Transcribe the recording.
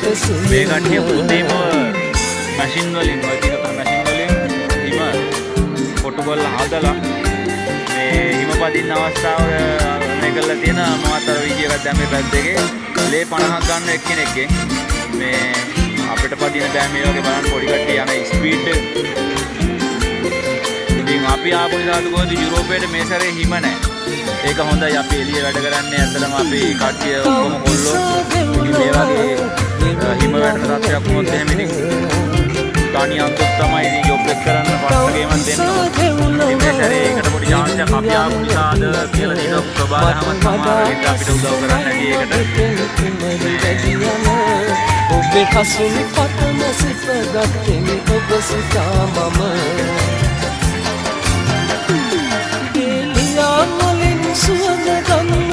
මේ කට්ටිය මුදීම මැෂින් වලින් මැෂින් වලින් හිම කොටු කරලා හදලා මේ හිම පදින්න අවස්ථාව මේ කරලා තියෙන මමත් අර වීඩියෝ එකක් දැම්මේ පැත් දෙකේ ලේ 50ක් ගන්න එක්කෙනෙක්ගේ මේ අපිට පදින්න බෑ මේ වගේ බලන්න පොඩි කට්ටිය යන ස්පීඩ් එක. ඉතින් අපි ආපු නිසා දුකෝද යුරෝපයේ මේ සැරේ හිම නැහැ. ඒක හොඳයි අපි එළිය වැඩ කරන්නේ ඇත්තටම අපි කට්ටිය ඔක්කොම කොල්ලෝ මේ වගේ හිම වැටෙන තත්ත්වයක් වුණොත් එහෙම ඉතින් තනි අන්තොත් තමයි ඉතින් ජොබ් එක කරන්න පස්ස ගේමක් දෙන්න. ඉතින් මේ සැරේ ඒකට පොඩි chance එකක් අපි ආපු නිසාද කියලා දින ප්‍රබාදහමත් සමහරවිට අපිට උදව් කරන්න ඇති ඒකට. ඔබේ හසුන් පතන සිත ගත්තේ ඔබ සිතා මම